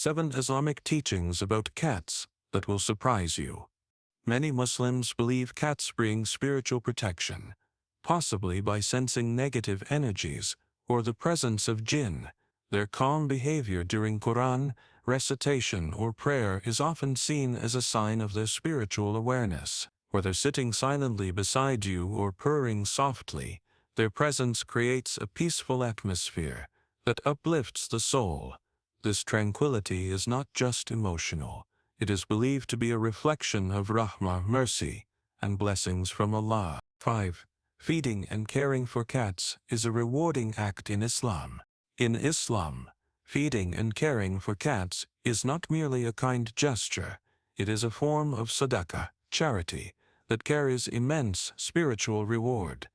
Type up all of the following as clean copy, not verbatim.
7 Islamic teachings about cats that will surprise you. Many Muslims believe cats bring spiritual protection, possibly by sensing negative energies or the presence of jinn. Their calm behavior during Quran recitation or prayer is often seen as a sign of their spiritual awareness. Whether sitting silently beside you or purring softly, their presence creates a peaceful atmosphere that uplifts the soul. This tranquility is not just emotional. It is believed to be a reflection of rahmah, mercy, and blessings from Allah. 5. Feeding and caring for cats is a rewarding act in Islam. In Islam, feeding and caring for cats is not merely a kind gesture. It is a form of sadaqah, charity, that carries immense spiritual reward.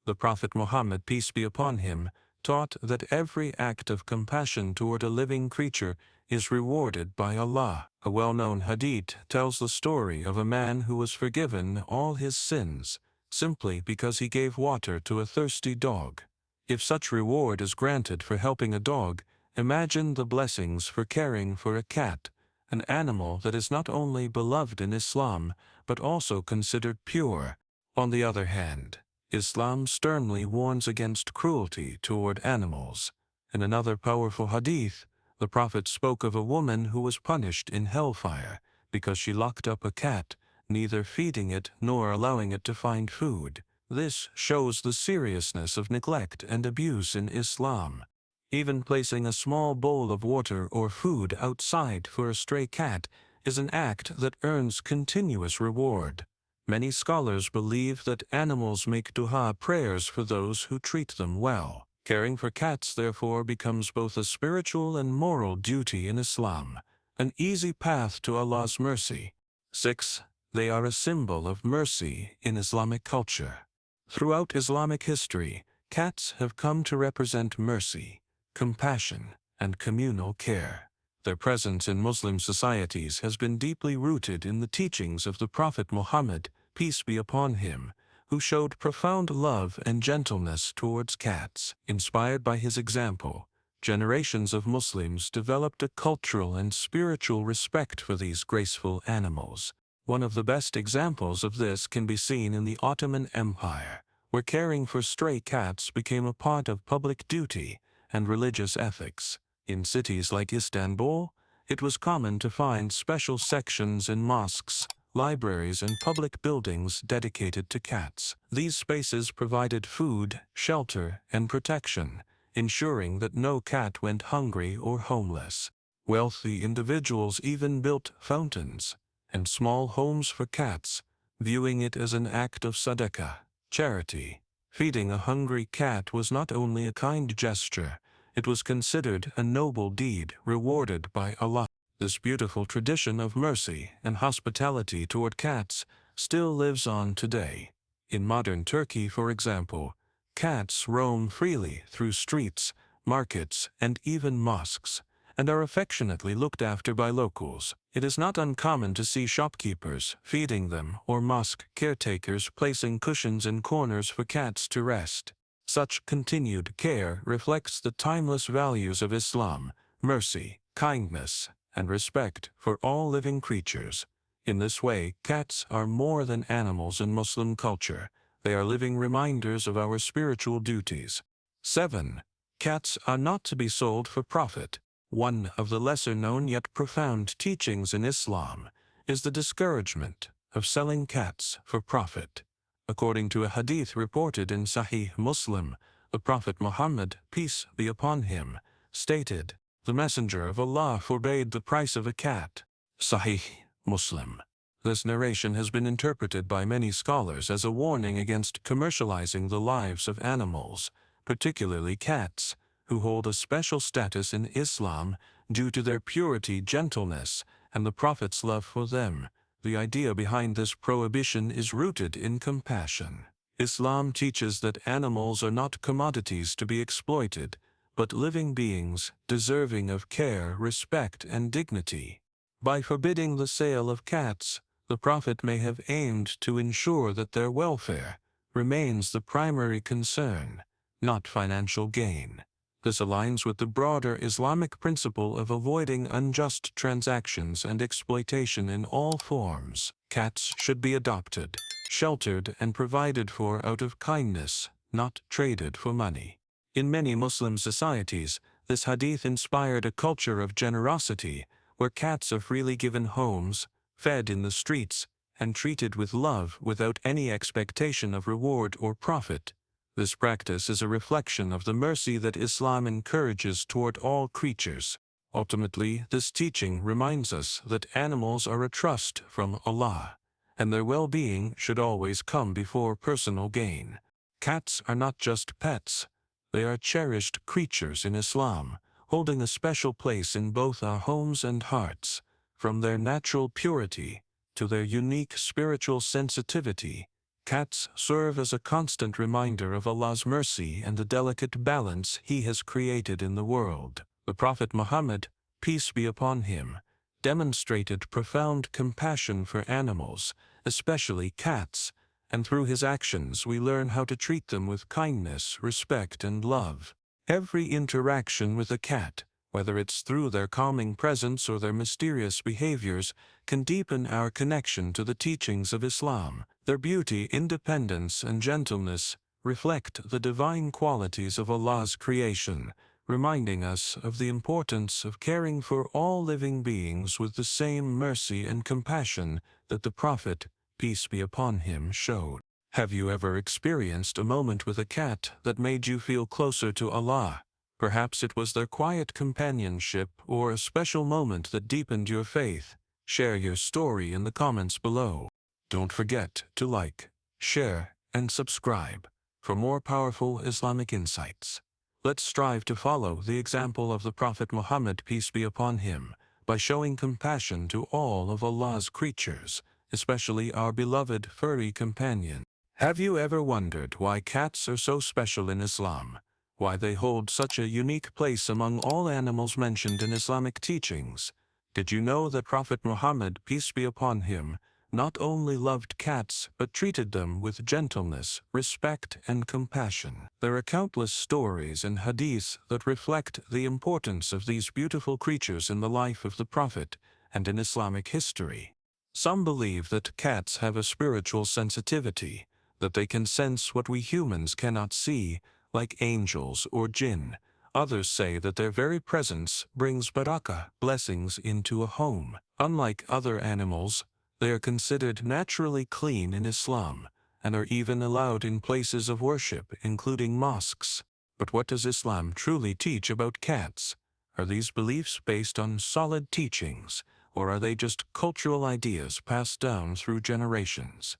The Prophet Muhammad, peace be upon him, taught that every act of compassion toward a living creature is rewarded by Allah. A well-known hadith tells the story of a man who was forgiven all his sins simply because he gave water to a thirsty dog. If such reward is granted for helping a dog, imagine the blessings for caring for a cat, an animal that is not only beloved in Islam, but also considered pure. On the other hand, Islam sternly warns against cruelty toward animals. In another powerful hadith, the Prophet spoke of a woman who was punished in hellfire because she locked up a cat, neither feeding it nor allowing it to find food. This shows the seriousness of neglect and abuse in Islam. Even placing a small bowl of water or food outside for a stray cat is an act that earns continuous reward. Many scholars believe that animals make dua prayers for those who treat them well. Caring for cats therefore becomes both a spiritual and moral duty in Islam, an easy path to Allah's mercy. 6. They are a symbol of mercy in Islamic culture. Throughout Islamic history, cats have come to represent mercy, compassion, and communal care. Their presence in Muslim societies has been deeply rooted in the teachings of the Prophet Muhammad, peace be upon him, who showed profound love and gentleness towards cats. Inspired by his example, generations of Muslims developed a cultural and spiritual respect for these graceful animals. One of the best examples of this can be seen in the Ottoman Empire, where caring for stray cats became a part of public duty and religious ethics. In cities like Istanbul, it was common to find special sections in mosques, libraries, and public buildings dedicated to cats. These spaces provided food, shelter, and protection, ensuring that no cat went hungry or homeless. Wealthy individuals even built fountains and small homes for cats, viewing it as an act of sadaqah, charity. Feeding a hungry cat was not only a kind gesture, it was considered a noble deed rewarded by Allah. This beautiful tradition of mercy and hospitality toward cats still lives on today. In modern Turkey, for example, cats roam freely through streets, markets, and even mosques, and are affectionately looked after by locals. It is not uncommon to see shopkeepers feeding them or mosque caretakers placing cushions in corners for cats to rest. Such continued care reflects the timeless values of Islam, mercy, kindness, and respect for all living creatures. In this way, cats are more than animals in Muslim culture. They are living reminders of our spiritual duties. 7. Cats are not to be sold for profit. One of the lesser-known yet profound teachings in Islam is the discouragement of selling cats for profit. According to a hadith reported in Sahih Muslim, the Prophet Muhammad, peace be upon him, stated, "The Messenger of Allah forbade the price of a cat." Sahih Muslim. This narration has been interpreted by many scholars as a warning against commercializing the lives of animals, particularly cats, who hold a special status in Islam due to their purity, gentleness, and the Prophet's love for them. The idea behind this prohibition is rooted in compassion. Islam teaches that animals are not commodities to be exploited, but living beings deserving of care, respect, and dignity. By forbidding the sale of cats, the Prophet may have aimed to ensure that their welfare remains the primary concern, not financial gain. This aligns with the broader Islamic principle of avoiding unjust transactions and exploitation in all forms. Cats should be adopted, sheltered, and provided for out of kindness, not traded for money. In many Muslim societies, this hadith inspired a culture of generosity, where cats are freely given homes, fed in the streets, and treated with love without any expectation of reward or profit. This practice is a reflection of the mercy that Islam encourages toward all creatures. Ultimately, this teaching reminds us that animals are a trust from Allah, and their well-being should always come before personal gain. Cats are not just pets. They are cherished creatures in Islam, holding a special place in both our homes and hearts. From their natural purity to their unique spiritual sensitivity, cats serve as a constant reminder of Allah's mercy and the delicate balance He has created in the world. The Prophet Muhammad, peace be upon him, demonstrated profound compassion for animals, especially cats, and through his actions we learn how to treat them with kindness, respect, and love. Every interaction with a cat, whether it's through their calming presence or their mysterious behaviors, can deepen our connection to the teachings of Islam. Their beauty, independence, and gentleness reflect the divine qualities of Allah's creation, reminding us of the importance of caring for all living beings with the same mercy and compassion that the Prophet, peace be upon him, showed. Have you ever experienced a moment with a cat that made you feel closer to Allah? Perhaps it was their quiet companionship or a special moment that deepened your faith. Share your story in the comments below. Don't forget to like, share, and subscribe for more powerful Islamic insights. Let's strive to follow the example of the Prophet Muhammad, peace be upon him, by showing compassion to all of Allah's creatures, especially our beloved furry companion. Have you ever wondered why cats are so special in Islam? Why they hold such a unique place among all animals mentioned in Islamic teachings? Did you know that Prophet Muhammad, peace be upon him, not only loved cats but treated them with gentleness, respect, and compassion? There are countless stories and hadiths that reflect the importance of these beautiful creatures in the life of the Prophet and in Islamic history. Some believe that cats have a spiritual sensitivity, that they can sense what we humans cannot see, like angels or jinn. Others say that their very presence brings barakah, blessings, into a home. Unlike other animals, they are considered naturally clean in Islam and are even allowed in places of worship, including mosques. But what does Islam truly teach about cats? Are these beliefs based on solid teachings, or are they just cultural ideas passed down through generations?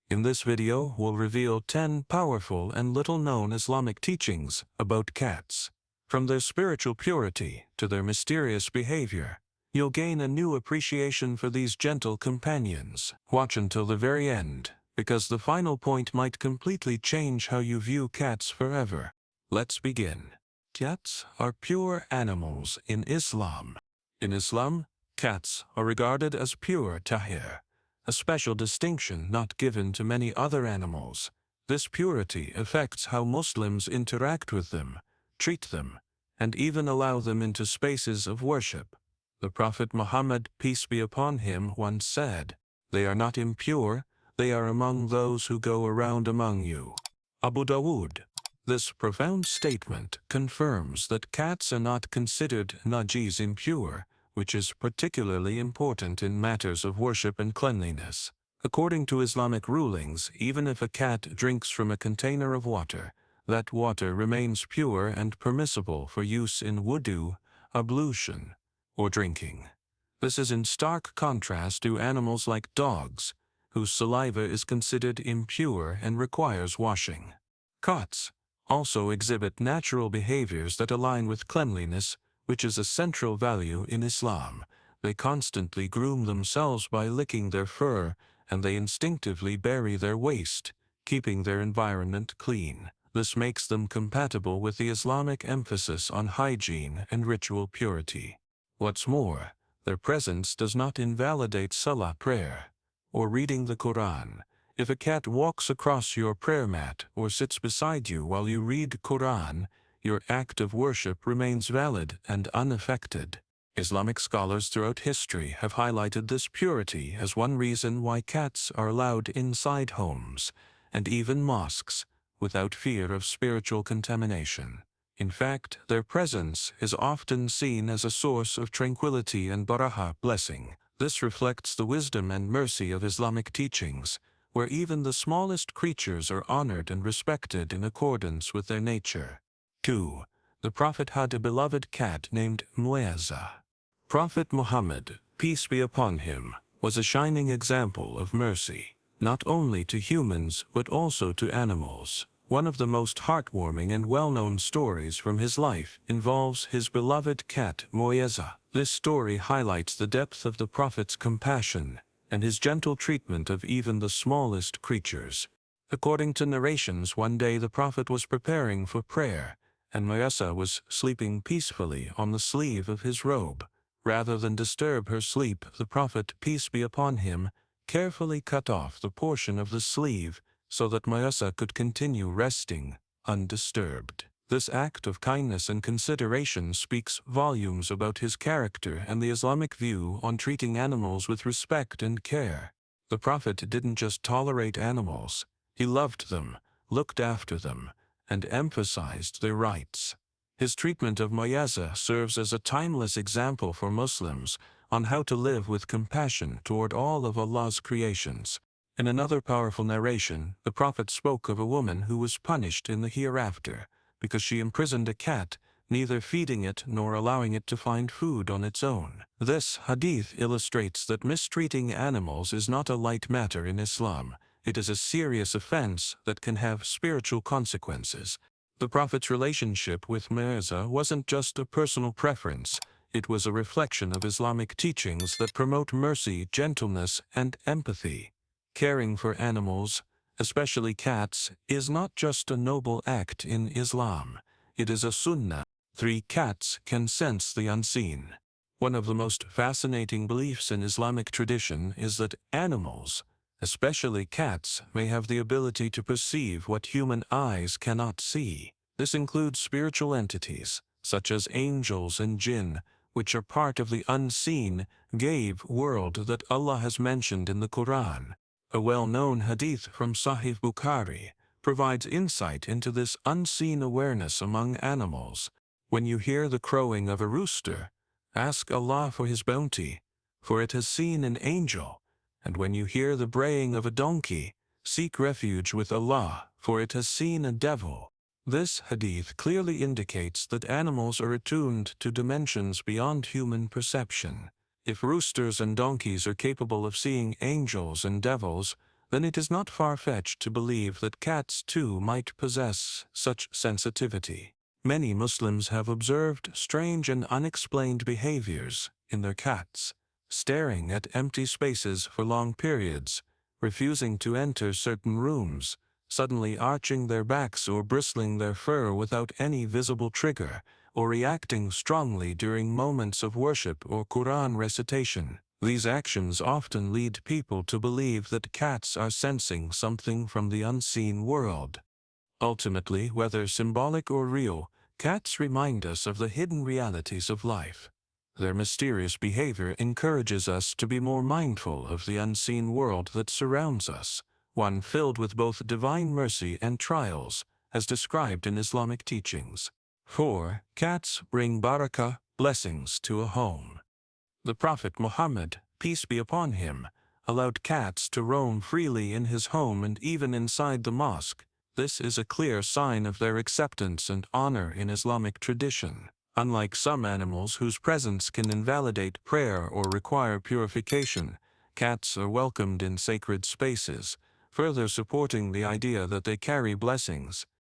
In this video, we'll reveal 10 powerful and little-known Islamic teachings about cats. From their spiritual purity to their mysterious behavior, you'll gain a new appreciation for these gentle companions. Watch until the very end, because the final point might completely change how you view cats forever. Let's begin. Cats are pure animals in Islam. In Islam, cats are regarded as pure tahir, a special distinction not given to many other animals. This purity affects how Muslims interact with them, treat them, and even allow them into spaces of worship. The Prophet Muhammad, peace be upon him, once said, "They are not impure, they are among those who go around among you." Abu Dawood. This profound statement confirms that cats are not considered najis, impure, which is particularly important in matters of worship and cleanliness. According to Islamic rulings, even if a cat drinks from a container of water, that water remains pure and permissible for use in wudu, ablution, or drinking. This is in stark contrast to animals like dogs, whose saliva is considered impure and requires washing. Cats also exhibit natural behaviors that align with cleanliness, which is a central value in Islam. They constantly groom themselves by licking their fur, and they instinctively bury their waste, keeping their environment clean. This makes them compatible with the Islamic emphasis on hygiene and ritual purity. What's more, their presence does not invalidate salah, prayer, or reading the Quran. If a cat walks across your prayer mat or sits beside you while you read Quran, your act of worship remains valid and unaffected. Islamic scholars throughout history have highlighted this purity as one reason why cats are allowed inside homes, and even mosques, without fear of spiritual contamination. In fact, their presence is often seen as a source of tranquility and barakah, blessing. This reflects the wisdom and mercy of Islamic teachings, where even the smallest creatures are honored and respected in accordance with their nature. 2. The Prophet had a beloved cat named Muezza. Prophet Muhammad, peace be upon him, was a shining example of mercy, not only to humans but also to animals. One of the most heartwarming and well-known stories from his life involves his beloved cat Muezza. This story highlights the depth of the Prophet's compassion and his gentle treatment of even the smallest creatures. According to narrations, one day the Prophet was preparing for prayer, and Muezza was sleeping peacefully on the sleeve of his robe. Rather than disturb her sleep, the Prophet, peace be upon him, carefully cut off the portion of the sleeve so that Muezza could continue resting undisturbed. This act of kindness and consideration speaks volumes about his character and the Islamic view on treating animals with respect and care. The Prophet didn't just tolerate animals, he loved them, looked after them, and emphasized their rights. His treatment of Muezza serves as a timeless example for Muslims on how to live with compassion toward all of Allah's creations. In another powerful narration, the Prophet spoke of a woman who was punished in the hereafter because she imprisoned a cat, neither feeding it nor allowing it to find food on its own. This hadith illustrates that mistreating animals is not a light matter in Islam. It is a serious offense that can have spiritual consequences. The Prophet's relationship with Muezza wasn't just a personal preference, it was a reflection of Islamic teachings that promote mercy, gentleness, and empathy. Caring for animals, especially cats, is not just a noble act in Islam, it is a sunnah. 3. Cats can sense the unseen. One of the most fascinating beliefs in Islamic tradition is that animals, especially cats, may have the ability to perceive what human eyes cannot see. This includes spiritual entities, such as angels and jinn, which are part of the unseen, ghaib world that Allah has mentioned in the Quran. A well-known hadith from Sahih Bukhari provides insight into this unseen awareness among animals. When you hear the crowing of a rooster, ask Allah for his bounty, for it has seen an angel. And when you hear the braying of a donkey, seek refuge with Allah, for it has seen a devil. This hadith clearly indicates that animals are attuned to dimensions beyond human perception. If roosters and donkeys are capable of seeing angels and devils, then it is not far-fetched to believe that cats too might possess such sensitivity. Many Muslims have observed strange and unexplained behaviors in their cats, staring at empty spaces for long periods, refusing to enter certain rooms, suddenly arching their backs or bristling their fur without any visible trigger, or reacting strongly during moments of worship or Quran recitation. These actions often lead people to believe that cats are sensing something from the unseen world. Ultimately, whether symbolic or real, cats remind us of the hidden realities of life. Their mysterious behavior encourages us to be more mindful of the unseen world that surrounds us, one filled with both divine mercy and trials, as described in Islamic teachings. 4. Cats bring barakah, blessings, to a home. The Prophet Muhammad, peace be upon him, allowed cats to roam freely in his home and even inside the mosque. This is a clear sign of their acceptance and honor in Islamic tradition. Unlike some animals whose presence can invalidate prayer or require purification, cats are welcomed in sacred spaces, further supporting the idea that they carry blessings.